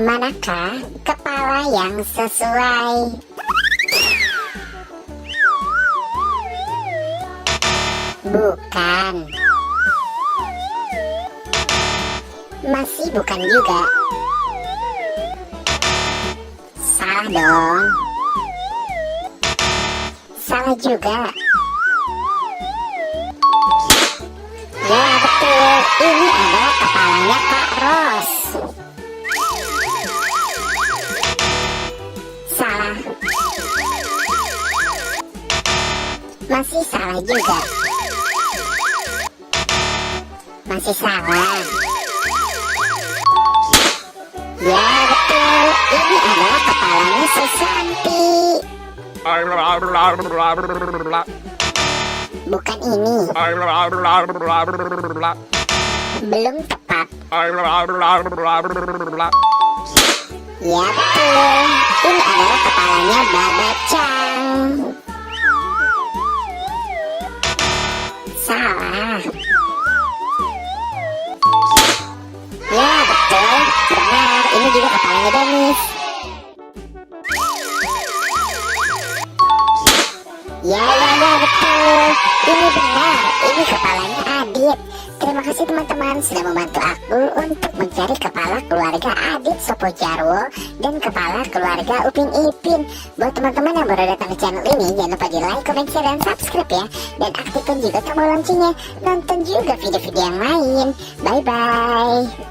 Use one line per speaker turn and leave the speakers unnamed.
Manakah kepala yang sesuai? Bukan. Masih bukan juga. Salah dong. Salah juga. Ya betul, ini adalah kepalanya Kak Ros. Salah. Masih salah juga. Masih salah. Ya betul, ini adalah kepalanya Susanti. Bukan ini. Belum tepat. Ya betul, ini adalah kepalanya Babat Chang. Salah. Ya betul, benar, ini juga kepalanya Denis. Ya betul, ini benar, ini kepalanya Adit. Terima kasih teman-teman sudah membantu aku untuk mencari kepala keluarga Adit Sopo Jarwo dan kepala keluarga Upin Ipin. Buat teman-teman yang baru datang ke channel ini, jangan lupa di like, comment, share, dan subscribe ya. Dan aktifkan juga tombol loncengnya. Nonton juga video-video yang lain. Bye-bye.